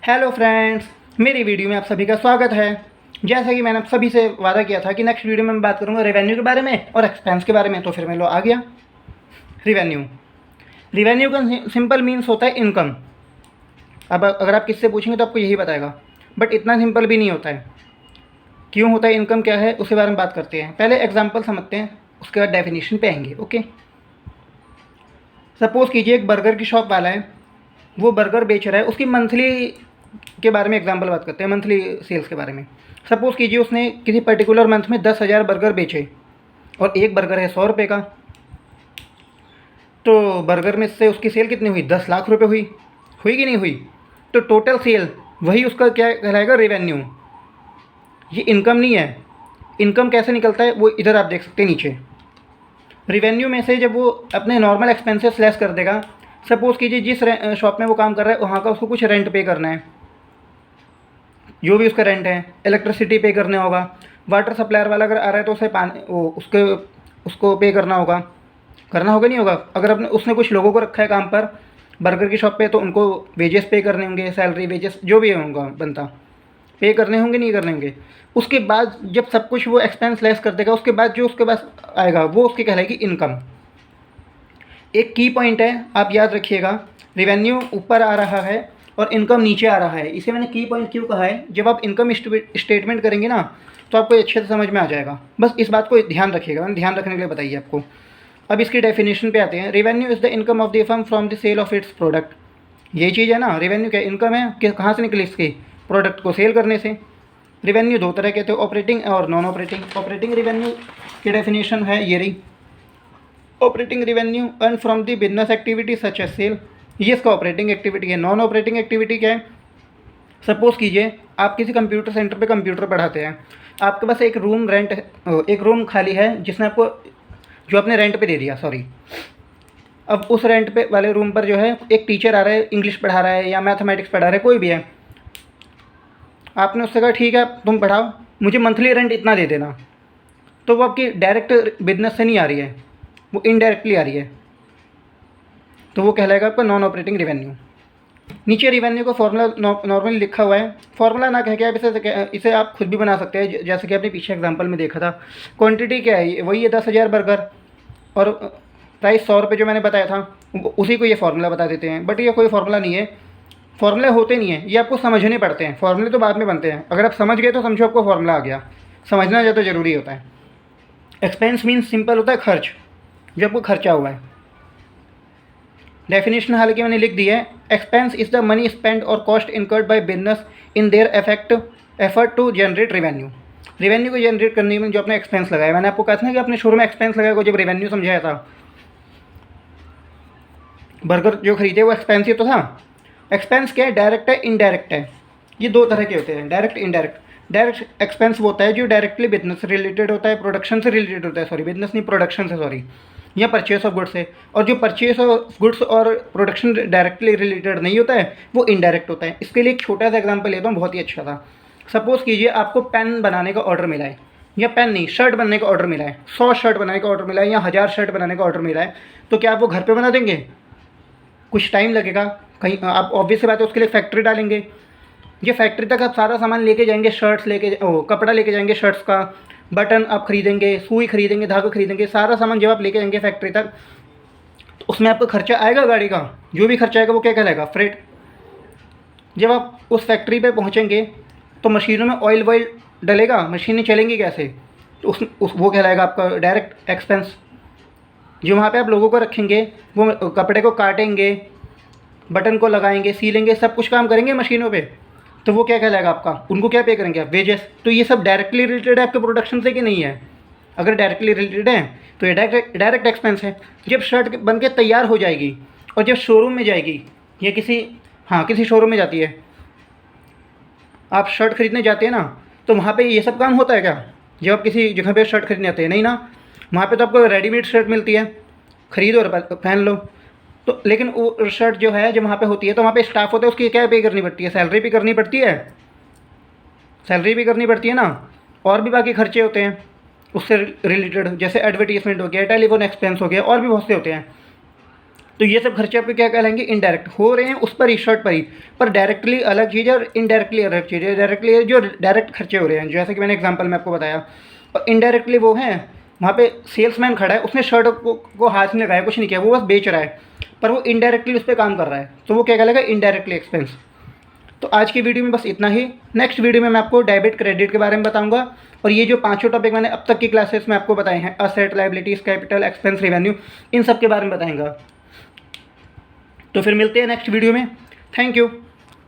Hello friends, मेरी video में आप सभी का स्वागत है। जैसा कि मैंने आप सभी से वादा किया था कि नेक्स्ट वीडियो में मैं बात करूंगा रेवेन्यू के बारे में और एक्सपेंस के बारे में, तो फिर मैं लो आ गया। रिवेन्यू रिवेन्यू का सिंपल मीन्स होता है इनकम। अब अगर आप किससे पूछेंगे तो आपको यही बताएगा, बट इतना सिंपल भी नहीं होता है। क्यों होता है, इनकम क्या है, उसके बारे में बात करते हैं। पहले एग्जाम्पल समझते हैं, उसके बाद डेफिनेशन पे आएंगे। ओके, सपोज़ कीजिए एक बर्गर की शॉप वाला है, वो बर्गर बेच रहा है। उसकी मंथली के बारे में एग्जांपल बात करते हैं, मंथली सेल्स के बारे में। सपोज़ कीजिए उसने किसी पर्टिकुलर मंथ में 10,000 बर्गर बेचे और एक बर्गर है 100 रुपये का, तो बर्गर में से उसकी सेल कितनी हुई, 10 लाख रुपये हुई। हुई कि नहीं हुई? तो टोटल सेल वही उसका क्या कहलाएगा, रेवेन्यू। ये इनकम नहीं है। इनकम कैसे निकलता है वो इधर आप देख सकते हैं नीचे। रिवेन्यू में से जब वो अपने नॉर्मल एक्सपेंसेस लेस कर देगा, सपोज़ कीजिए जिस शॉप में वो काम कर रहा है वहाँ का उसको कुछ रेंट पे करना है, जो भी उसका रेंट है, इलेक्ट्रिसिटी पे करने होगा। वाटर सप्लायर वाला अगर आ रहा है तो उसे पानी वो उसको पे करना होगा नहीं होगा। अगर अपने उसने कुछ लोगों को रखा है काम पर बर्गर की शॉप पे, तो उनको वेजेस पे करने होंगे, सैलरी वेजेस जो भी होगा बनता, पे करने होंगे नहीं करने होंगे। उसके बाद जब सब कुछ वो एक्सपेंस लेस कर देगा, उसके बाद जो उसके पास आएगा वो उसकी कहलाएगी इनकम। एक की पॉइंट है, आप याद रखिएगा, रिवेन्यू ऊपर आ रहा है और इनकम नीचे आ रहा है। इसे मैंने की पॉइंट क्यों कहा है, जब आप इनकम स्टेटमेंट करेंगे ना तो आपको अच्छे से समझ में आ जाएगा। बस इस बात को ध्यान रखिएगा, मैंने ध्यान रखने के लिए बताइए आपको। अब इसकी डेफिनेशन पे आते हैं। Revenue is the income of the firm from the sale of its product. ये चीज़ है ना, रेवेन्यू क्या इनकम है कि कहाँ से निकली, इसकी प्रोडक्ट को सेल करने से। रेवेन्यू दो तरह के थे, ऑपरेटिंग और नॉन ऑपरेटिंग। ऑपरेटिंग रेवेन्यू की डेफिनेशन है ये रही, operating revenue earn from the business activity such as sale. ये इसका ऑपरेटिंग एक्टिविटी है। नॉन ऑपरेटिंग एक्टिविटी क्या है, सपोज़ कीजिए आप किसी कंप्यूटर सेंटर पे कंप्यूटर पढ़ाते हैं, आपके पास एक रूम एक रूम खाली है जिसने आपको जो आपने रेंट पे दे दिया, सॉरी। अब उस रेंट पे वाले रूम पर जो है एक टीचर आ रहा है, इंग्लिश पढ़ा रहा है या मैथमेटिक्स पढ़ा रहा है, कोई भी है। आपने उससे कहा ठीक है तुम पढ़ाओ, मुझे मंथली रेंट इतना दे देना। तो वो आपकी डायरेक्ट बिजनेस से नहीं आ रही है, वो इनडायरेक्टली आ रही है, तो वो कहलाएगा आपका नॉन ऑपरेटिंग रेवेन्यू। नीचे रेवेन्यू का फॉर्मूला नॉर्मली लिखा हुआ है। फॉर्मूला ना कह के आप इसे आप खुद भी बना सकते हैं, जैसे कि आपने पीछे एग्जांपल में देखा था। क्वांटिटी क्या है, वही है 10,000 बर्गर, और प्राइस 100 रुपये जो मैंने बताया था उसी को ये फार्मूला बता देते हैं। बट ये कोई फार्मूला नहीं है, फार्मूले होते नहीं है, ये आपको समझने पड़ते हैं। फार्मूले तो बाद में बनते हैं, अगर आप समझ गए तो समझो आपको फार्मूला आ गया। समझना ज़्यादा ज़रूरी होता है। एक्सपेंस मीन्स सिंपल होता है खर्च, जो आपको खर्चा हुआ है। डेफिनेशन हालांकि मैंने लिख दी है। Expense is the money spend और cost incurred by business in their effort to generate revenue. Revenue को जनरेट करने में जो आपने एक्सपेंस लगाया, मैंने आपको कहा था ना कि आपने शुरू में एक्सपेंस लगाया को जब रेवेन्यू समझाया था। बर्गर जो खरीदे वो एक्सपेंस ही तो था। एक्सपेंस क्या है, डायरेक्ट है इनडायरेक्ट है। ये दो तरह के होते हैं, डायरेक्ट इनडायरेक्ट। डायरेक्ट एक्सपेंस वो होता है जो डायरेक्टली बिजनेस से रिलेटेड होता है, प्रोडक्शन से रिलेटेड होता है, सॉरी बिजनेस नहीं प्रोडक्शन से, सॉरी, या परचेस ऑफ गुड्स है। और जो परचेस ऑफ गुड्स और प्रोडक्शन डायरेक्टली रिलेटेड नहीं होता है वो इनडायरेक्ट होता है। इसके लिए एक छोटा सा एग्जांपल लेता हूँ, बहुत ही अच्छा था। सपोज़ कीजिए आपको पेन बनाने का ऑर्डर मिला है, या पेन नहीं, शर्ट बनने का ऑर्डर मिला है, 100 शर्ट बनाने का ऑर्डर मिला है या 1000 शर्ट बनाने का ऑर्डर मिला है। तो क्या आप वो घर पर बना देंगे? कुछ टाइम लगेगा, कहीं आप ऑब्वियस सी बात है उसके लिए फैक्ट्री डालेंगे। ये फैक्ट्री तक आप सारा सामान लेके जाएंगे, शर्ट्स लेके कपड़ा लेके जाएंगे, शर्ट्स का बटन आप खरीदेंगे, सुई खरीदेंगे, धागा खरीदेंगे, सारा सामान जब आप लेके जाएंगे फैक्ट्री तक, तो उसमें आपका खर्चा आएगा, गाड़ी का जो भी खर्चा आएगा वो क्या कहलाएगा, फ्रेट। जब आप उस फैक्ट्री पे पहुंचेंगे तो मशीनों में ऑयल वॉयल डलेगा, मशीनें चलेंगी कैसे, तो वो कहलाएगा आपका डायरेक्ट एक्सपेंस। जो वहाँ पे आप लोगों को रखेंगे, वो कपड़े को काटेंगे, बटन को लगाएंगे, सीलेंगे, सब कुछ काम करेंगे मशीनों पे, तो वो क्या कहलाएगा आपका, उनको क्या पे करेंगे आप, वेजेस। तो ये सब डायरेक्टली रिलेटेड है आपके प्रोडक्शन से कि नहीं है? अगर डायरेक्टली रिलेटेड है तो ये डायरेक्ट एक्सपेंस है। जब शर्ट बन के तैयार हो जाएगी और जब शोरूम में जाएगी या किसी शोरूम में जाती है, आप शर्ट खरीदने जाते हैं ना, तो वहाँ पे ये सब काम होता है क्या? जब आप किसी जगह पे शर्ट खरीदने आते हैं, नहीं ना, वहाँ पे तो आपको रेडीमेड शर्ट मिलती है, खरीदो और पहन लो। तो लेकिन वो शर्ट जो है जब वहाँ पे होती है तो वहाँ पे स्टाफ होता है, उसकी क्या पे करनी पड़ती है, सैलरी भी करनी पड़ती है, सैलरी भी करनी पड़ती है ना, और भी बाकी खर्चे होते हैं उससे रिलेटेड, जैसे एडवर्टीजमेंट हो गया, टेलीफोन एक्सपेंस हो गया, और भी बहुत से होते हैं। तो ये सब खर्चे आपके क्या कहलाएंगे, इनडायरेक्ट हो रहे हैं उस पर ही, शर्ट पर ही, पर डायरेक्टली अलग चीज़ है और इनडायरेक्टली अलग चीज़ है। डायरेक्टली जो डायरेक्ट खर्चे हो रहे हैं, जैसे कि मैंने एग्जांपल में आपको बताया, और इनडायरेक्टली वो हैं वहाँ पे सेल्समैन खड़ा है, उसने शर्ट को हाथ में लगाया, कुछ नहीं किया, वो बस बेच रहा है, पर वो इनडायरेक्टली उस पर काम कर रहा है, तो वो क्या कहलाएगा, इनडायरेक्टली एक्सपेंस। तो आज की वीडियो में बस इतना ही। नेक्स्ट वीडियो में मैं आपको डेबिट क्रेडिट के बारे में बताऊंगा, और ये जो पांचों टॉपिक मैंने अब तक की क्लासेस में आपको बताए हैं, asset, liabilities, capital, expense, revenue, इन सब के बारे में बताएंगा। तो फिर मिलते हैं नेक्स्ट वीडियो में। Thank you.